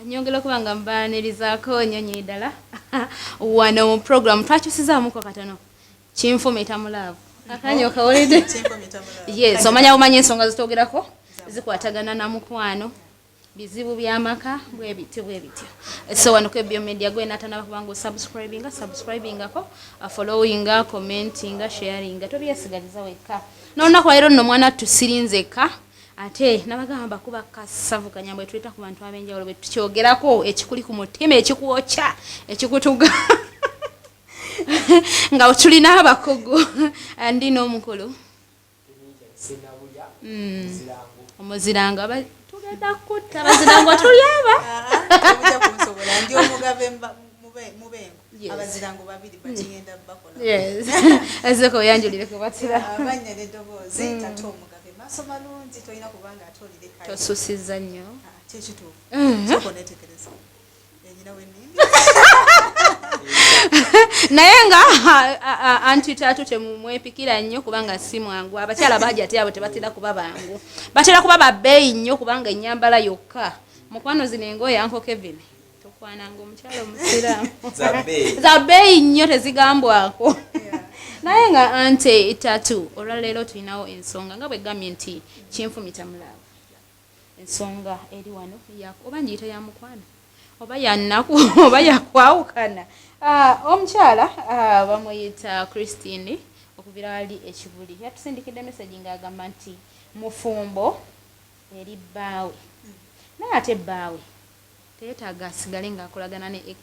nyongera kubanga mbanirizaako nyonyi ddala wano mu program twakyusizaamuko katono kinfumita mu laavu akanya okawulidde yes omanya bumanya ensonga zitogerako zikwatagana na mukwano bizibu byamaka bwe bityo so wano ku Bio Media gwe natanaba kubanga subscribingako followinga commentinga sharinga tobyesigaliza wekka nonako leero nno mwana tusirinzeka ate nabagamba kuba kasavu kanyambwe tuleta ku bantu abenjawulo bwe tukyogerako ekikuli ku mutima ekikuocha ekikutuga nga tulina abakugu ndi n'omukulu omuziranga tugenda kutta abazirango tulyaba ndi omugabe mubengo abazirango babiri bakigenda bakola ezeko yanjulire kubatira abanya n'eddoboozi tato omugabe maaso malungi tolina kubanga atolire kale tosusiza nnyo kyekituufu kyokonetekereza enyina wenningi naye nga anti taatu temumwepikira nnyo kubanga si mwangu abakyala baja ate abo tebatera kuba bangu batera kuba babbeeyi nnyo kubanga ennyambala yokka mukwano zino engoye anko Kevin tokwananga omukyala omusiraamu zabbeeyi nnyo tezigambwako naye nga ante taatu olwaleero tulinawo ensonga nga bwegambye nti kinfumita mulaavu ensonga eri wano oba njiyita ya mukwano oba yannaku oba yakwawukana omukyala bamuyita Christine okuvira wali ekibuli yatusindikidde message ng'agamba nti mufumbo eri bbaawe naye ate bbaawe teyeetaaga asigale ng'akolagana ne ex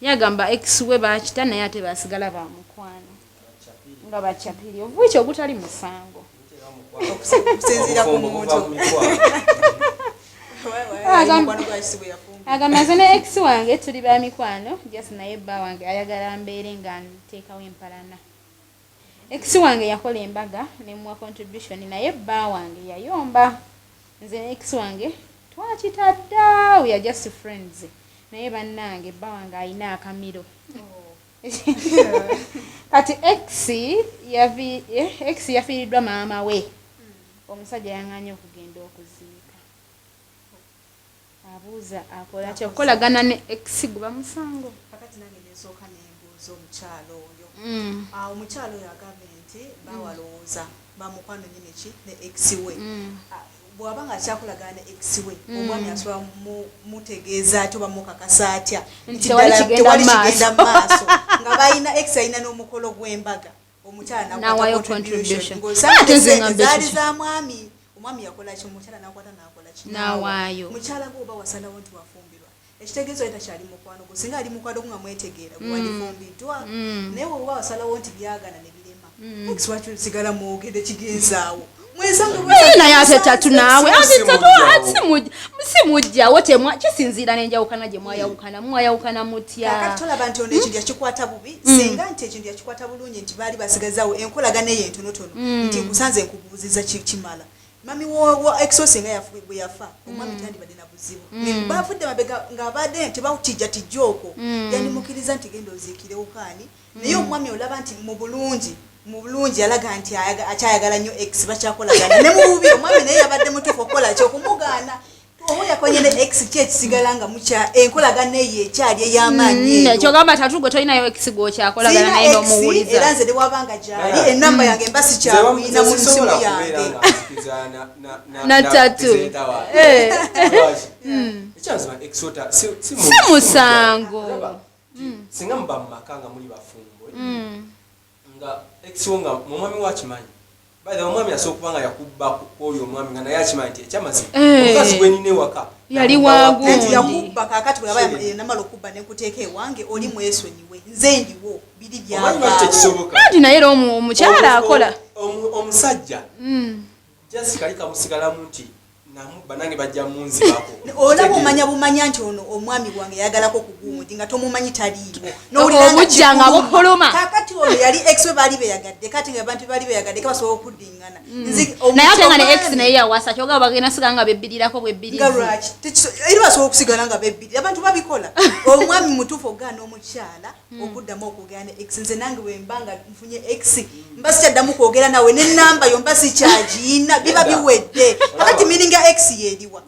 yagamba ex we baakita naye ate baasigala ba mukwano nga bakyapiri obuki ogutali musango okusinziira ku muntu agamba nze ne ex wange tuli ba mikwano just naye bba wange ayagala mbeere nga nteekawo empalana ex wange yakola embaga nemuwa contribution naye bba wange yayomba nze ne ex wange twakita dda we are just friends naye bannange bba wange alina akamiro kati ex yafiiriddwa maama we omusajja yaŋŋaanye okugenda okuziika abuuza akola ki okukolagana ne ex guba musango kakati nange nesooka nembuuza omukyalo oyo omukyalo oyo agambe nti bawalowooza bamukwano nyine ki ne ex we bw'aba nga akyakolagana ne ex we omwami asobola mutegeeza ati oba mukakasa atya nti tewali kigenda maaso nga balina ex alina n'omukolo gw'embaga omukyala nakwata contribution zaali za mwami omwami yakola ki omukyala nakwata nakola ki nawaayo omukyala gwe oba wasalawo nti wafumbirwa ekitegeezo etakyali mukwano gwo singa ali mukwano gwe nga mwetegeera gwandifumbiddwa naye oba wasalawo nti byagana ne birema ex wakyo sigala mwogere kigenzaawo naye ate tatu naawe simujjawo kisinziira n'enjawukana gye mwayawukana mutya kakati tolaba nti ono ekintu yakikwata bubi singa nti ekintu yakikwata bulungi nti baali basigazaawo enkolagana eyo entonotono nti nkusanze nkubuuziza kimala mami wa ex singa bwe yafa omwami tandibadde na buzibu bafudde mabega ng'abadde tebawutijja tijja okwo yandimukiriza nti genda oziikire wukaani naye omwami olaba nti mu bulungi alaga nti akyayagala nnyo ex bakyakolagana ne mu bubi omwami naye yabadde mutuufu okukola ki okumugaana oba yakonye ne ex ki ekisigala nga enkolagana eyo ekyali ey'amaanyi kyogamba tatu gwe tolinayo ex gwokyakolagana naye n'omuwuliza era nze newabanga gyali enamba yange mba sikyawina mu nsimu yange na tatu si musango singa muba mu maka nga muli bafumbwe nga ex nga omwami wakimanyi baada omwami asobola kubanga yakubba kwoyo omwami nga naye akimanyi nti ekyamazima omukazi gwe nina ewaka yali wagundi yakubba kakati bwe yaba namala okubba nekuteeka ewange oli mwesonyiwe nze ndiwo biri byabandi naye era omukyala akola omusajja jasikali kamusigalamu nti namubba nange bajja munzibako olaba omanya nti ono omwami gwange yayagalako ku gundi nga tomumanyi taliiwo obujja nga bukoloma kakati ono yali ex we baali beyagadde kati nga abantu baali beyagadde kabasobola okuddingana naye ate nga ne ex naye yawasa kyogaba bagenda sigala nga bebbirirako bwebbirizi era basobola okusigala nga bebbirira abantu babikola omwami mutuufu ogaana omukyala okuddamu okwogera ne ex nze nange wembanga nfunye ex mba sikyaddamu kwogera nawe n'ennamba yo mba sikyagiina biba biwedde kakati mininga ex yeriwa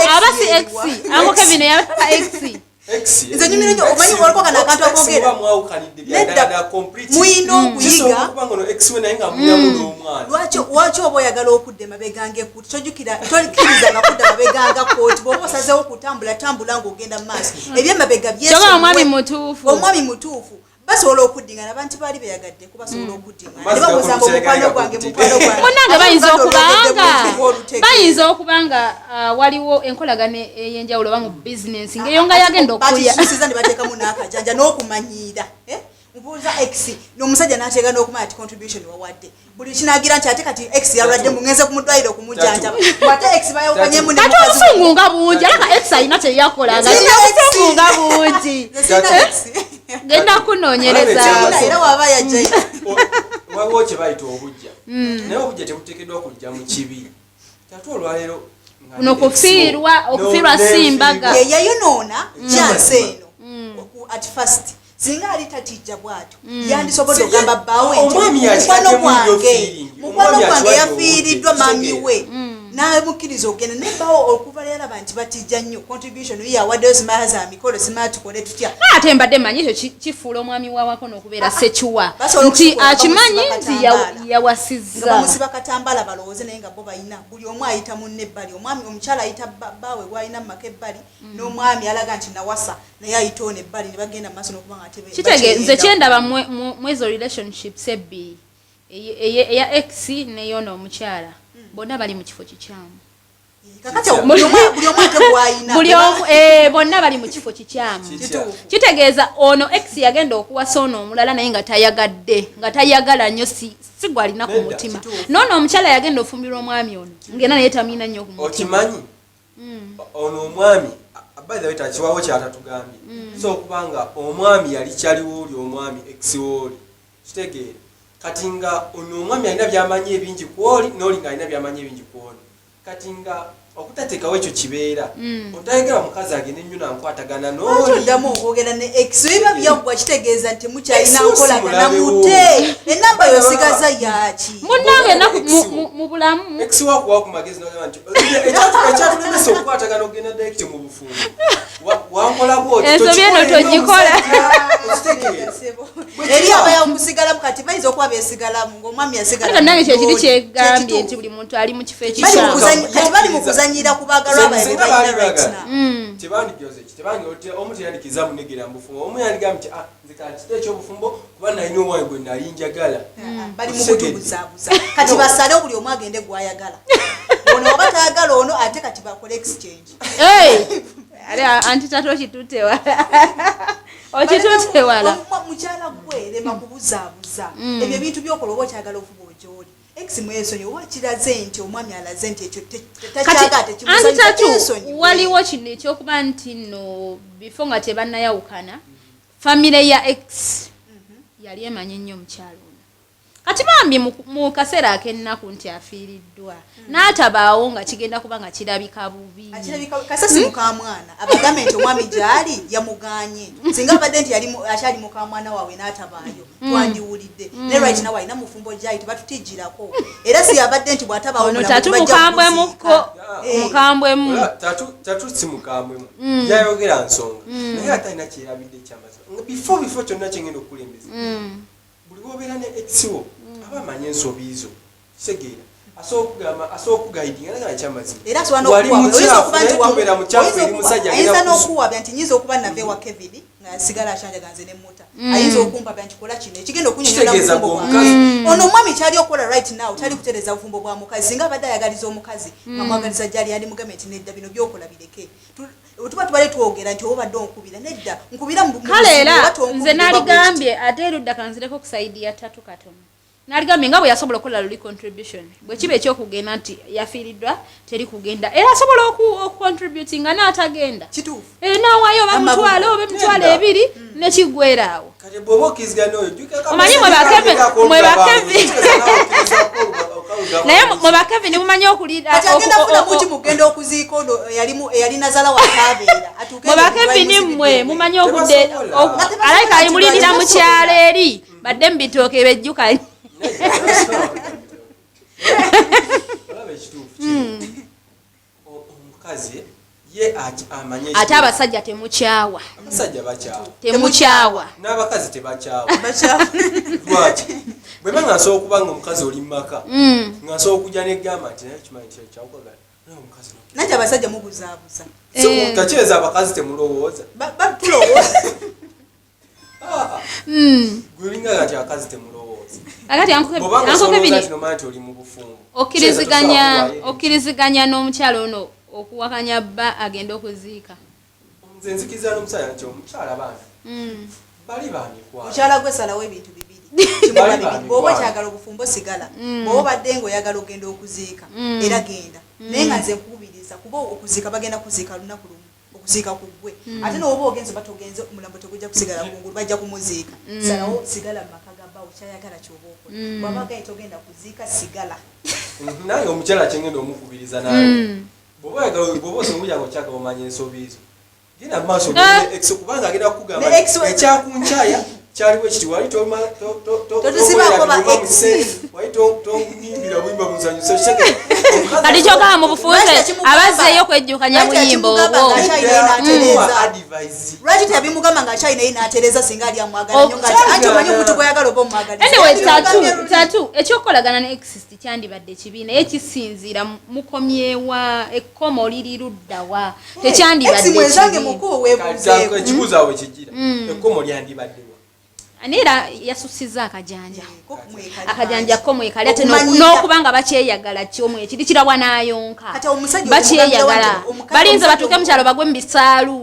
abasi X ango Kevin ya X nze nyumira nnyo omanyi walikuwa kana akantu akogera muyina okuyiga lwaki oba oyagala okudda emabeganga ekkuti tokiriza nga kudda mabeganga kooti bw'oba osazeewo tambula ng'ogenda mu maaso ebyemabega omwami mutuufu basobola okuddingana abantu baali beyagadde kubasobola okuddingana ne babuzamba mukwano gwange munnange bayinza okubanga waliwo enkolagano ey'enjawulo oba mu bizinensi ng'eyo nga yagenda okuya ne bateekamu n'akajanja n'okumanyiira mubuuza X n'omusajja n'ateeka n'okumanya ati contribution wawadde buli kinagira nti ate kati X yalwadde ngenze ku mudwaliro kumujjanjaba ate X bayawukanyemu ne kati obusungu nga bungi alaka X alina teyakolanga obusungu nga bungi genda kunoonyereza era waba yajjayo waliwo kye bayita obujja naye obujja tebuteekeddwa kujja mu kibi ate olwaleero okufiirwa simbaga yeyayonoona jansi eno at first singa ali tatijja bw'atyo yandisobodde okugamba bbawe mukwano gwange yafiiriddwa mami we n'amukkiriza ogenda naye bbawo okuva yalaba nti batijja nnyo contribution ye yawaddeyo simaza mikolo simatukole tutya ate mbadde manyi ekyo kifuula omwami waawako n'okubeera sekiwa nti akimanyi nti yawasizza bamusiba katambala balowooze naye nga bo balina buli omu ayita munne ebbali omwami omukyala ayita bbaawe gwalina mu maka ebbali n'omwami alaga nti nawasa naye ayita ono ebbali ne bagenda mu maaso n'okuba nga kitege nze kyendaba mu ezo relationships ebbiri eya X neyoona omukyala bonna bali mu kifo kikyamu bonna bali mu kifo kikyamu kitegeeza ono X yagenda okuwasa ono omulala naye nga tayagala nnyo si gwalina ku mutima noono omukyala yagenda ofumbirwa omwami ono ngena naye tamina nnyo ku mutima okimanyi ono omwami baitha wita kiwawo kyatatugambye so okubanga omwami yali kyaliwo oli omwami X woli kitegeera kati nga ono omwami alina byamanyi ebingi kwoli n'oli nga alina byamanyi ebingi kwoli kati nga okutateekawo ekyo kibeera otayagala mukazi agende nnyo nankwatagana n'oliddamu okwogera ne X biba byaggwa kitegeeza nti mukyalina nkolagana mute enamba yosigaza yaki munnange mu bulamu X wakuwa ku magezi n'ogamba nti ekyatulemesa okukwatagana ogenda direct mu bufumbo wankola bwoti ensobyeno togikola eri abayakusigalamu kati bayinza okuba beesigalamu ng'omwami yasigala nange kyekiri kyegambye nti buli muntu ali mu kifo ekikyamu kati bali mu kuzanyira kubagalwa abaye omuntu yandikiza munegera mubufumbo omu yandiga nti nze kati ekyobufumbo kuba nalina omwami gwe nali njagala bali mu kutubuzabuza kati basale buli omu agende gwayagala ono oba tayagala ono ate kati bakole exchange anti tato okitutte wala mukyala gwe lema kubuzaabuza ebyo ebintu byokola oba okyagala ofuba ogyoli X mwesonyi oba kiraze nti omwami alaze nti ekyo takyagala waliwo kino ekyokuba nti no before nga tebannayawukana famire ya X yali emanyi ennyo omukyalo ono kati bambi mu kaseera ak'ennaku nti afiiriddwa n'atabaawo nga kigenda kuba nga kirabika bubi kasasi mukamwana abagambe nti omwami gyali yamuganye singa abadde nti akyali mukamwana waabwe n'atabaayo twandiwulidde ne right nawe alina mufumbo gyali tebatutijjirako era si abadde nti bw'atabaawo tatu mukambwemu tatu si mukambwemu yayogera nsonga naye ate alina kyerabidde ekyamazima before kyonna kyengenda okukulembeza buli wobeera ne X wo aba amanye ensobi zo kitegeera asobola okugaidinga naga ekyamazima era asobola n'okuwabya n'okuwabya nti nyinza okuba nave wa Kevin ngasigala akyanjaganze n'emmota ayinza okumpabya nti kola kino ekigenda okunyonyola bufumbo bwange ono omwami kyali okukola right now tali kutereza bufumbo bwa mukazi singa abadde ayagaliza omukazi amwagaliza gyali yandi mugambe nti nedda bino byokola bireke tuba tubale twogera nti obadde onkubira nedda nkubira kale era nze naligambye ate erudda kanzireko okusaidiya ttatu katono naligambye nga bwe yasobola okukola luli contribution bwe kiba ekyokugenda nti yafiiriddwa teri kugenda era asobola okucontributinga n'atagenda kituufu n'awaayo oba mutwalo oba emitwalo ebiri nekiggweraawo omanyi naye mwe bakevini mumanyi okulidamugenda okuziika ono eyali nazala wakabeera mwe bakevini mmwe mumanyi okudde alayika ayimulirira mu kyalo eri badde mu bitooke bejjukanye omukazi ye amanye ate abasajja temukyawa abasajja bakyawa temukyawa n'abakazi tebakyawa lwaki bwe banga nsobola okuba nga omukazi oli mumaka nga nsobola okujja negamba nti naye kimanyi nti ekyakwagala naye omukazi nati abasajja mubuzaabuza takyeza abakazi temulowooza tulowooza gwelingaga nti abakazi temulowooza akati nti nomanya nti oli mu bufumbo okkiriziganya n'omukyalo ono okuwakanya bba agenda okuziika nze nzikiriza n'omukyala nti omukyala baana bali baanikwala mukyala gwe salawo ebintu bibiri bw'oba okyagala obufumbo sigala bw'oba obadde ng'oyagala ogenda okuziika era genda naye nga nze nkukubiriza kuba okuziika bagenda kuziika lunaku lumu okuziika ku ggwe ate n'oba ogenze oba togenze omulambo tegujja kusigala kungulu bajja kumuziika salawo sigala mu maka ga bba okyayagala ky'oba okola bw'aba agaye togenda kuziika sigala naye omukyala kyengenda omukubiriza naye bw'oba osonguya ng'okyagala omanya ensobi ezo genda mu maaso kubanga agenda kukugamba ekyakunkyaya kyaliwo ekiti wali tonyimbira buyimba buzanyusa kati kyogamba mu bufunze abazzeeyo kwejjukanya buyimba obwo lwaki tabimugamba ng'akyalinaye n'atereza singa ali amwagala nnyo anti omanyi omuntu gweyagala oba omwagaliza anyway tatu ekyokukolagana ne exist kyandibadde kibi naye kisinziira mukomyewa ekkomo liri luddawa tekyandibadde ekibuuzo awo ekigira ekkomo lyandibaddewa anera yasusiza akajanja ko mwekali ate n'okubanga bakyeyagala kyomwe ekiri kirabwa n'ayonka bakyeyagala balinza batuuke mukyalo bagwe mu bisaalu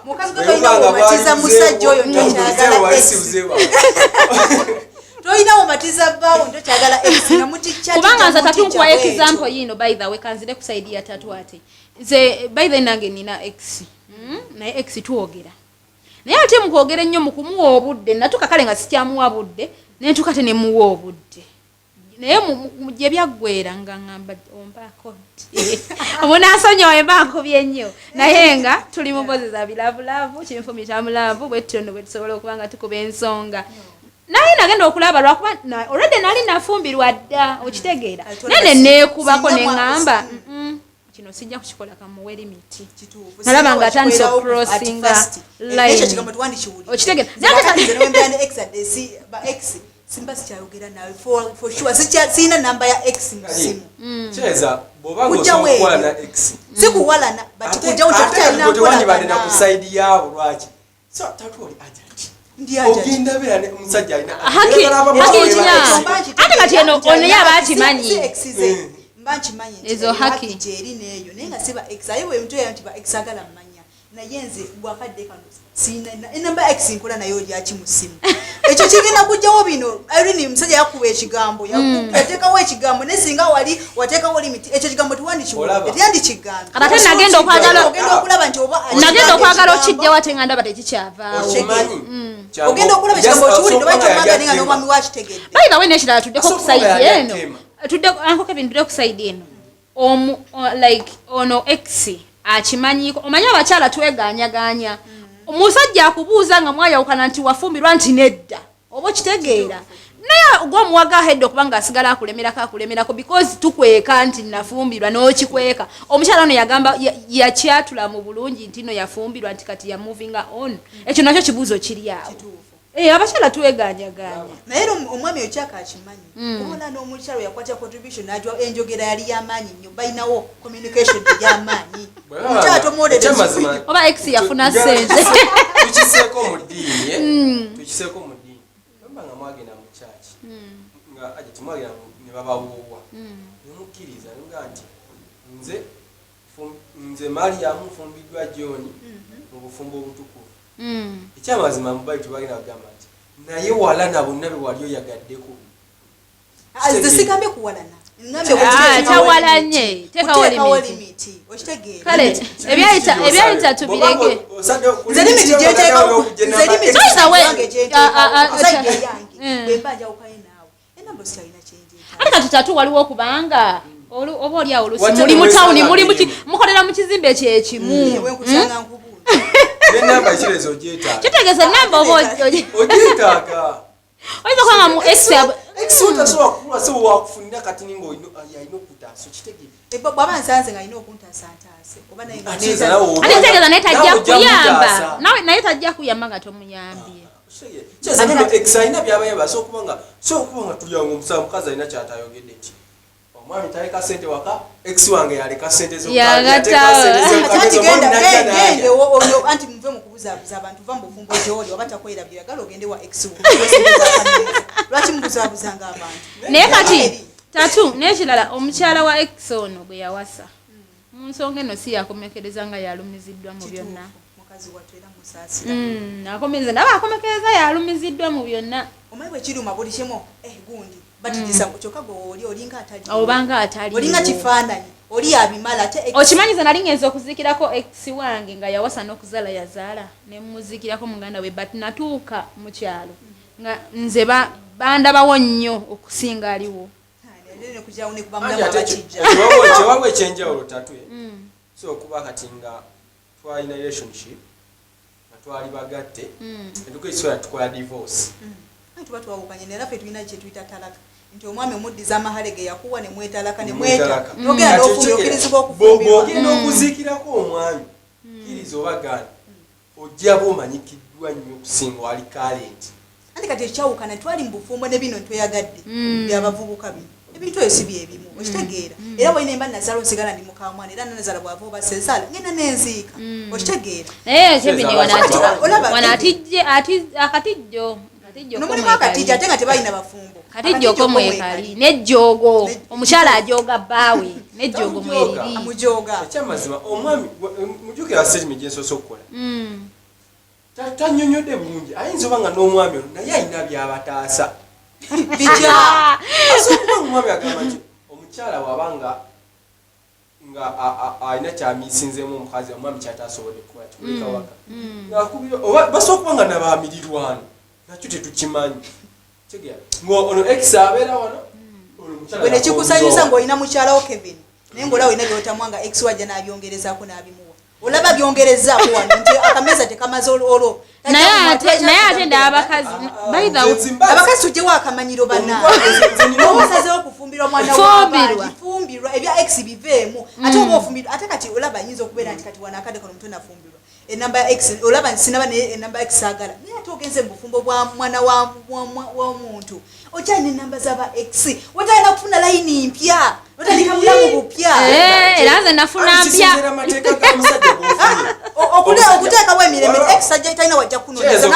mukazi gwe musajja oyo ntokyagala toyina omatiza bbaawo ntokyagala ekisinga mutikya kubanga nze tatu nkuwa example yino by the way kanzire kusaidia tatu ate nze by the nange nina ex naye ex tuwogera naye ate mukwogera ennyo mu kumuwa obudde natuka kale nga sikyamuwa budde nentuka te nemuwa obudde naye gye byaggwera nga ŋŋamba ompaako omunaasonyiwa embankubye nnyo naye nga tuli mu mpozi za bilavulavu kinfumi kya mulavu bwetyo nno bwe tusobola okuba nga tukuba ensonga naye nagenda okulaba lwakuba olwedde nali nafumbirwa dda okitegeera naye neneekubako neŋŋamba kino sijja kukikola kamuwe limiti nalaba nga atandise okucrossinga line simba sikyayogera nawe for sure siina namba ya x musimu kyeza bw'obanga osobola na x sikuwalana but kujja utewandibadde na kusaidi yaabo lwaki so tatwoli agent ogenda beera ne omusajja alina ate kati eno onaye aba akimanyi mbankimanyi ezo haki gyeri neeyo naye nga siba x aye bwe mutwe nti ba x agala mmanya naye nze bwakadde kano sina enamba x nkola naye oli aki mu ssimu ekyo kigenda kujjawo bino alini musajja yakuba ekigambo yateekawo ekigambo naye singa wali wateekawo limiti ekyo kigambo tiwandikiwulira etyandikigamba ate nagenda okulaba nti oba nagenda okwagala okijjawo ate nga ndaba tekikyavaawo ogenda okulaba ekigambo okiwulire oba ekyomwagala nga n'omwami wakitegedde bayina we nekirala tuddeko ku sayidi eno anko Kevin tudde ku sayidi eno like ono x akimanyiko omanyi abakyala tweganyaganya omusajja akubuuza nga mwayawukana nti wafumbirwa nti nedda oba okitegeera naye gwomuwaga hedde okubanga asigala akulemerako because tukweka nti nafumbirwa n'okikweka omukyala ono yagamba yakyatula mu bulungi nti no yafumbirwa nti kati ya moving on ekyo nakyo kibuuzo kiri awo abakyala tweganyaganya naye omwami okyaka akimanyi kubona n'omukyalo yakwata contribution najwa enjogera yali yamaanyi nnyo balinawo communication yamaanyi omukyala tomwolera oba x yafuna sente tukiseeko mu ddiini nga mwagenda mu kyaki nga aje timwagenda ne babawuuwa nemukkiriza nga nti nze Mariamu mfumbiddwa John mu bufumbo obutukuvu ekyamazima mu Bbayibuli tubagenda kugamba nti naye walana bonna be wali oyagaddeko sigambe kuwalana tawalanye tekawo limiti kale ebyayita tubireke ate kati tatu waliwo okubanga oba oli awo olusi muli mu tawuni mukolera mu kizimbe kyekimu enamba ekirezo ogyetaaga kitegeeza enamba oba ogyetaaga oyinza kubanga mu Exuta so akula so wakufunira kati ningo yayino kutaso kitegere. Baba nsanze nga ino okuntasa ntase. Oba naye ate tegeza naye tajja kuyamba. Naye tajja kuyamba nga tomuyambye. Kyesa bino exaina byabayamba so kubanga tulyango mukazi alina kyatayogedde ki. Omwami taleka sente waka ex wange yaleka sente zo gende oyo anti muve mukubuzabuza abantu va mubufumbo gyoli wabata kwera byagala ogende wa ex lwaki mubuzabuzanga abantu naye kati tatu n'ekirala omukyala wa ex ono bwe yawasa mu nsonga eno si yakomekereza nga yalumiziddwa mu byonna mukazi watera musaasira akomekereza yalumiziddwa mu byonna omanyi bwe kiruma buli kimu gundi batidisa kyokka gwe olinga atali obanga atali olinga kifaananyi oli abimala ate okimanyiza nali ngenza okuzikirako ex wange nga yawasa n'okuzaala yazaala ne muzikirako muganda we but natuuka mu kyalo nga nze bandabawo nnyo okusinga aliwo kyewabwe ekyenjawulo tatwe so okuba kati nga twalina relationship nga twali bagatte entuko ekisobola tukola divorce tuba twawukanye naye ffe tulina kyetuyita talaka nti omwami omuddiza amahale ge yakuwa ne mwetalaka ne mweta nogenda n'ofumbira okkirizibwa okufumbirwa bw'ogenda okuziikirako omwami kkiriza oba gaana ojja bw'omanyikiddwa nnyo okusinga wali kalenti anti kati ekyawukana twali mu bufumbo ne bino ntweyagadde byabavubuka bino ebintu ebyo si byebimu okitegeera era bwolina emba nazaala osigala ndi mukamwana era nazaala bw'ava oba sezaala ngenda n'enziika okitegeera naye kebini akatijjo nomulimu akatijjo ate nga tebalina bafumbo katijjo ko mwekali nejjogo omukyala ajoga bbaawe nejjogo mweriri amujoga ekyamazima omwami mujukira statement gyensoose okukola tanyonyodde bulungi ayinza oba nga n'omwami ono naye alina byabataasa bijja asobola omwami agamba nti omukyala wabanga nga alina kyamisinzeemu omukazi omwami kyatasobodde kukola tikuleka waka ngaakubira oba basobola okuba nga nabaamirirwano nakyo tetukimanyi ono ex abeera wano bwe nekikusanyusa ng'olina mukyalawo Kevin naye ng'olaba olina byotamwanga ex wajja n'abyongerezaako n'abimuwa olaba byongerezaako wano nti akameza tekamaze olwo naye ate nda abakazi abakazi tujjewo akamanyiro banaomusazewo okufumbirwa mwana wafumbirwa ebya ex biveemu ate oba ofumbirwa ate kati olaba ayinza okubeera nti kati wano akadde kano muto nafumbirwa enamba ya ex olaba sinaba naye enamba ya ex agala naye ate ogenze mu bufumbo bwa mwana w'omuntu okyalina enamba z'aba ex watalina kufuna layini mpya watandika bulamu bupya era nze nafuna mpya okuteekawo emirembe ex ajja talina wajja kunoonyeza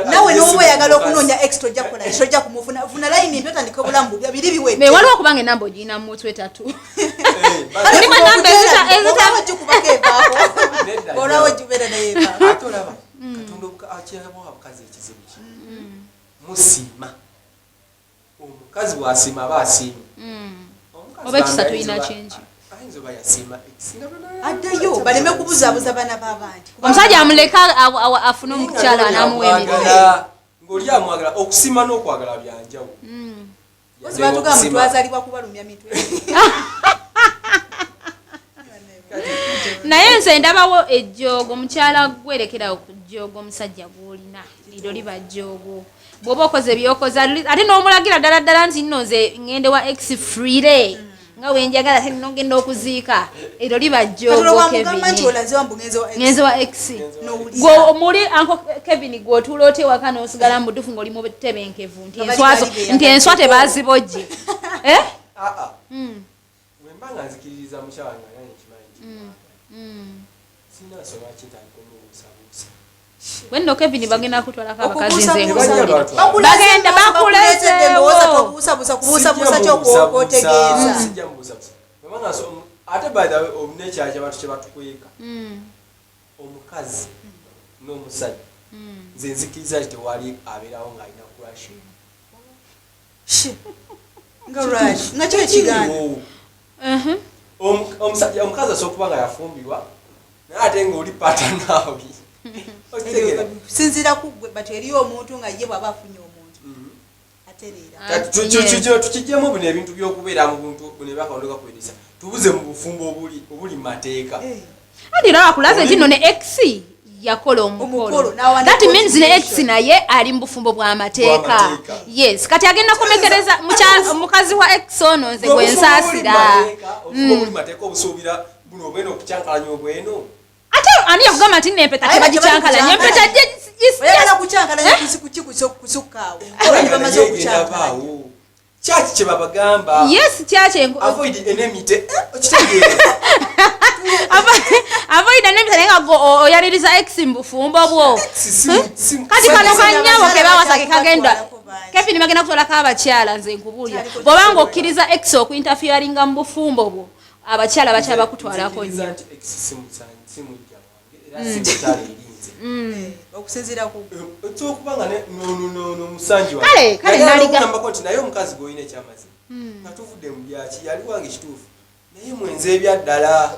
nawe n'oba oyagala okunoonya ex tojja kukola ekyo tojja kumufuna funa layini mpya otandika obulamu bupya biri biwedde waliwo okubanga enamba ogirina mu mutwe tatu olawo jubeera naye ate olaba katonda akyeramu abakazi ekizibu ki musiima omukazi bw'asiima aba asiimye oba ekisa tulina kingi ayinza oba yasiima addeyo baleme kubuzaabuza baana b'abantu omusajja amuleka afune omukyala anamuwa emirimu ng'oli amwagala okusiima n'okwagala byanjawulo batugamba twazalibwa kubalumya mitwe naye nze ndabawo ejjoogo omukyala gwerekera okujjooga omusajja gw'olina liro liba jjoogo bw'oba okoze byokoza ate n'omulagira ddala ddala nti nno nze ngende wa ex freere nga wenjagala ate nogenda okuziika eryo liba jjoogo ngenze wa ex muli anko Kevin gw'otuula oti ewaka n'osigala mu butuufu ng'oli mu tebenkevu nti enswa tebazibojje wembanga nzikiririza mukyala nga nanye kimanyi sinasoma kitandika omubuusabuusa wenno Kevin bagenda kutwalako abakazi nze bagenda bakulezeewobuusabuusa kyokwotegeeza sijja mubuusabuusa wembanga ate baada obunekyala kyabatu kye batukweka omukazi n'omusajja nze nzikiriza ti tewali abeerawo ng'alina kurashi nga rush nga kyo ekiganda omusajja omukazi asobola okuba nga yafumbirwa naye ate ng'oli patanaawe sinzira kugwe but eriyo omuntu nga ye bw'aba afunye omuntu atereera tukijjemu bino ebintu by'okubeera mu buntu bune bakalondoka kubeeresa tubuze mu bufumbo obuli mu mateeka andi era wakulaze nti nno ne ex yakola omukolo. That means ne ex naye ali mu bufumbo bwa mateeka. Yes, kati agenda kumekereza mukazi wa ex ono nze gwensaasira. Buli mateeka obusuubira buno obweno okucyankalanya obweno. Ate ani yakugamba nti nempeta tebagicyankalanya empeta oyagala kucyankalanya kusukaawo bamaze okucyankalanya. Church kye babagamba. Yes, church avoid enmity. Okitegeera. Avoid enmity nenga go oyaliriza ex mbufumbo bwo. Kati kano kanyabo ke bawasake kagenda. Kevin magenda kutola ka abakyala nze nkubulya. Bobanga okkiriza ex okuinterferinga mu bufumbo bwo. Abakyala bakyaba kutwalako nnyo. Okusinzira ku okubanga no musanji wa kale naliga nti naye omukazi goyine ekyamazi nga tuvudde mu byaki yali wange kituufu naye mwenze ebyaddala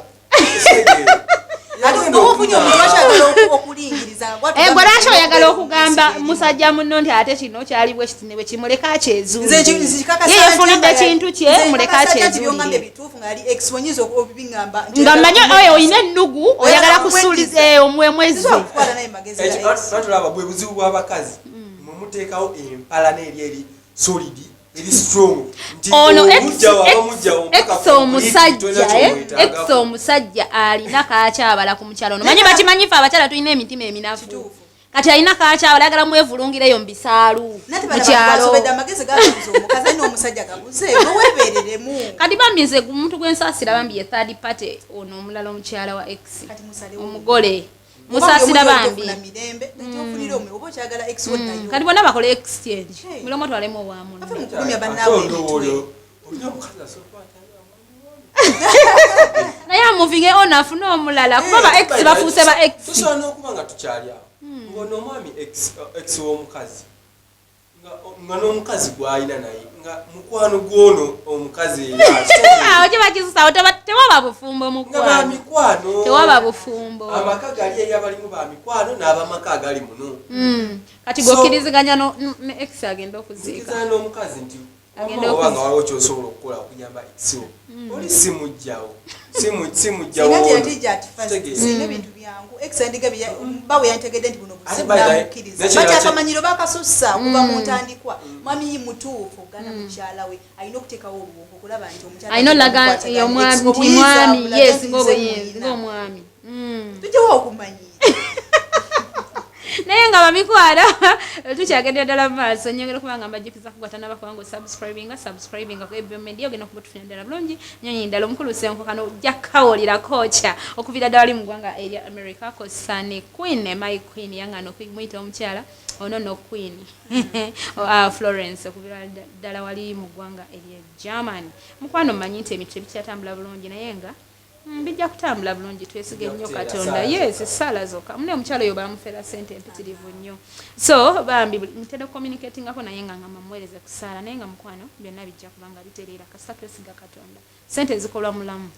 gwalwaki oyagala okugamba musajja muno nti ate kino kyali bwe kiti ne bwe kimuleka akyezuulire yeyefunidde kintu kye muleka akyezuulire nga mmanyi oyo oyina ennugu oyagala kusuuliza omwemwezi natulaba bwe buzibu bw'abakazi mumuteekawo empalane eri solidi eri strong ono ex omusajja alina kakyabala ku mukyalo ono manyi bakimanyifa abakyala tulina emitima eminafu kati alina kakyabala ayagala mwevulungireyo mu bisaalu mukyalo kati bambi nze omuntu gwensaasira bambi ye third party ono omulala omukyala wa ex omugole musasira bambi kati bonna bakola exchange mulomo twalemu obwamu naye amuvinge ono afune omulala kuba ba ex bafuuse ba ex tusobola n'okuba nga tukyali awo ng'ono omwami ex w'omukazi nga n'omukazi gw'alina naye nga mukwano gw'ono omukazi era oje bakisusawo tewaba bufumbo mukwano tewaba bufumbo amaka gali eri abalimu ba mikwano n'abamaka agali muno kati gokkiriziganya ne ex agenda okuziika n'omukazi nti obanga waliwo kyosobola okukola okuyamba ex wo oli simujjawo singa ebintu byangu exandiga bawe yantegedde nti buno buzibunamukkiriza bati akamanyiro bakasussa kuba mu ntandikwa mwami mutuufu gana mukyala we alina okuteekawo obuwoko okulaba nti omukyala yes ng'omwami tujewa okumanyira naye nga bamikwano tukyagendera ddala mu maaso nyongera okuba nga mbajjukiza kukwatana bakubanga subscribinga ku ebyo media ogenda okuba tufuna ddala bulungi nyonyi ddala omukulu senko kano ojja kawulira kocha okuvira ddala wali mu ggwanga erya America kosane queen my queen yangana okumuyita omukyala ono no queen Florence okuvira ddala wali mu ggwanga erya Germany mukwano mmanyi nti emitwe bikyatambula bulungi naye nga bijja kutambula bulungi twesige nnyo Katonda yes sala zokka mune omukyalo oyo bamufera sente empitirivu nnyo so bambi ntera communicatingako naye nga ngamba muweereze ku sala naye nga mukwano byonna bijja kubanga bitereera kasita twesiga Katonda sente zikolwa mulamu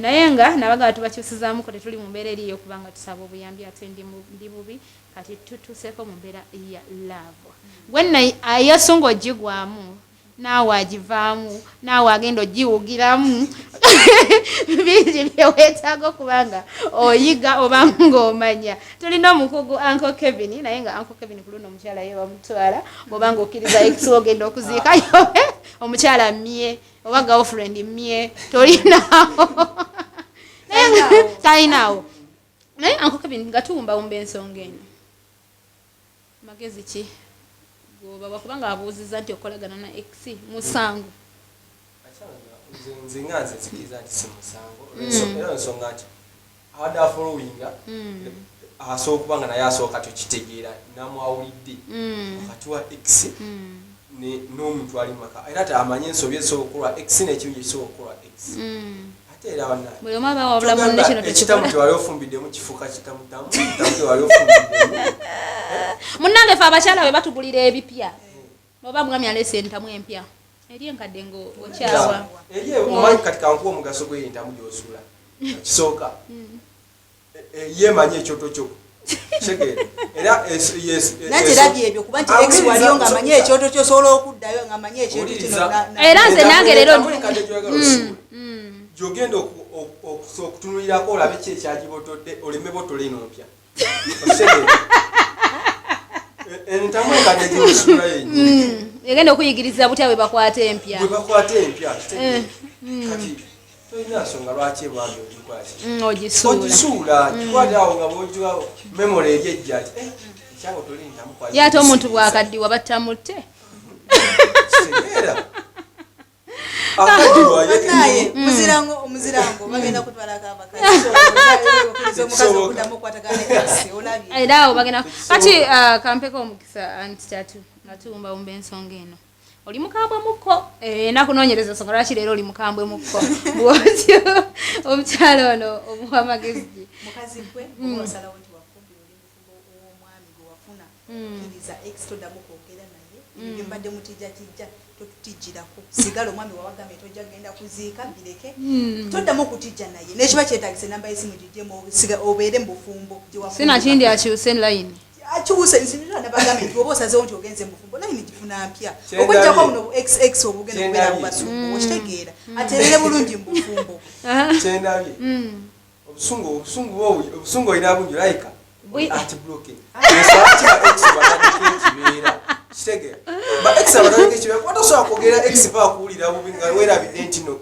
naye nga nabaga tubakyusizaamuko tetuli mu mbeera eriyo kubanga tusaba obuyambi ate ndi bubi kati tutuseeko mu mbeera ya love gwenna yesunga ogigwamu naawe agivaamu naawe agenda ogiwugiramu bingi byewetaaga okubanga oyiga oba ng'omanya tulina omukugu Uncle Kevin naye nga Uncle Kevin ku luno omukyala ye bamutwala bw'obanga okkiriza ex ogenda okuziikayo omukyala mmye oba girlfriend mmye tolinaawo talinaawo naye Uncle Kevin nga tuwumbawumba ensonga eno magezi ki baba kubanga abuuziza nti okolagana na ex musango nze nga nze nzikiriza nti si musango era ensonga nti awadde afollowinga asobola okubanga naye asooka tukitegeera namwawulidde wakati wa ex n'omuntu ali maka era tamanye ensobi esobola okukolwa ex n'ekibi ekisobola okukolwa ex ate era buli omu aba wabula munne kino ekitamu tewali ofumbiddemu kifuuka kitamutamu kitamu tewali ofumbiddemu munnange fe abakyala bwe batugulira ebipya oba mwami alese entamu empya eri enkadde ng'okyawa eri omanyi kati kankuwa omugaso gw'entamu gy'osuula kisooka yeemanyi ekyoto kyo era nakirabye ebyo kuba nti ex waliyo ng'amanyi ekyoto kyo osobola okuddayo ng'amanyi ekyoto kino era nze nange leero gy'ogenda okutunulirako olabe ki ekyagibotodde oleme botole eno mpya entamu ekadde gyosula yennyini egenda okuyigiriza butya bwe bakwata empya kati tolina nsonga lwaki ebwami ogisuula kikwate awo nga bwojiwa memory eri ejja ati ekyango toli ntamu ye ate omuntu bwakaddiwa battamutte kitegeera omuzirango bagenda kutwalako abakazi okuddamu okukwatagana olabye era awo bagenda kati kampeko omukisa anti tatu ngatuwumbawumba ensonga eno oli mukambwe mukko nakunoonyereza ensonga lwaki leero oli mukambwe mukko bwotyo omukyalo ono omuwa amagezi mukazi gwe osalawo nti wafumbi oli mufumbo ow'omwami gwe wafuna kkiriza ex toddamu kwogera naye ebyo mbadde mutijjatijja totutijjirako sigala omwami wawagambe tojja genda kuziika bireke toddamu okutijja naye nekiba kyetagisa enamba y'essimu gijjemu obeere mu bufumbo sinakindi akyuse layini akyuse nsinanabagambe nti oba osazeewo nti ogenze mufumbo layini gifuna mpya okujjako buno xx obugenda okubeera mubasumbu okitegeera aterere bulungi mu bufumbo kyendabye obusungu olina bungi layika ati bloke ekibeera kitegeera ba ex abatandika ekibeera kuba tosobola kwogera ex baakuwulira bubi nga weerabidde nti no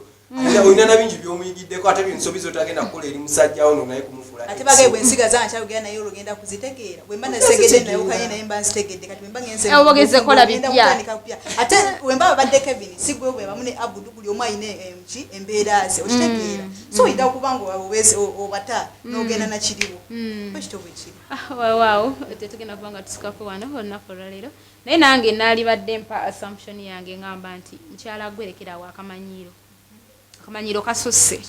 olina nabingi byomuyigiddeko ate byensobi zotagenda kukola eri musajjawo no naye kumufula ate bagaye bwensiga zankyawogera naye olwogenda kuzitegeera bwemba nasegedde naye okanye naye mba nzitegedde kati bwemba ngenzekola bipya ate bwemba babadde Kevin sigwe bwe bamu ne Abudu buli omu ayina embeera ze okitegeera so oyinza okubanga obata n'ogenda nakiriwo bwekito bwe kiri waawo tetugenda kubanga tusukako wano olunaku olwaleero naye nange naalibadde mpa assumption yange ngamba nti mukyala gwerekerawo akamanyiro kasusse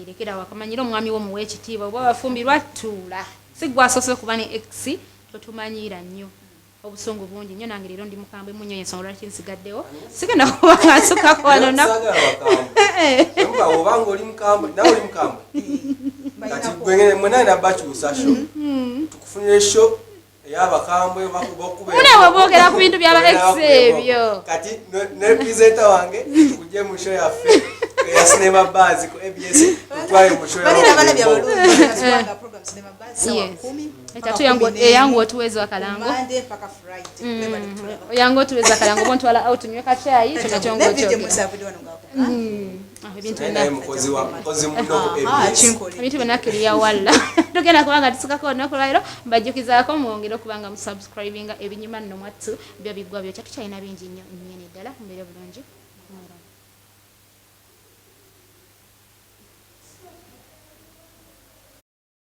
lekerawo akamanyiro omwami wo muwe ekitiibwa oba bafumbirwa tuula si gwasoose kuba ne ex totumanyira nnyo obusungu bungi nnyo nange leero ndi mukambwe munnyo ensonga lwaki nsigaddewo sigenda kuba nga nsukako wano obanga oli mukambwe nawe oli mukambwe kati mwenaye nabbakyusa sho tukufunire sho ey'abakambwe munewe boogera ku bintu byaba ex ebyo kati ne presenta wange tukujje mu sho yaffe ya sinema buzz ku ABS tutwaye mu sho etatu yangu otuweza akalango yangu otuweza akalango bontwala out nywe kachayi kino kyongo ebintu binakiriya walla tugenda kubanga tusukako olunaku lwaleero mbajjukizaako mwongere okubanga musubscribinga ebinyuma nno mwattu byo biggwa byo kyatukyalina bingi nnyo nnyene ddala mbeere bulungi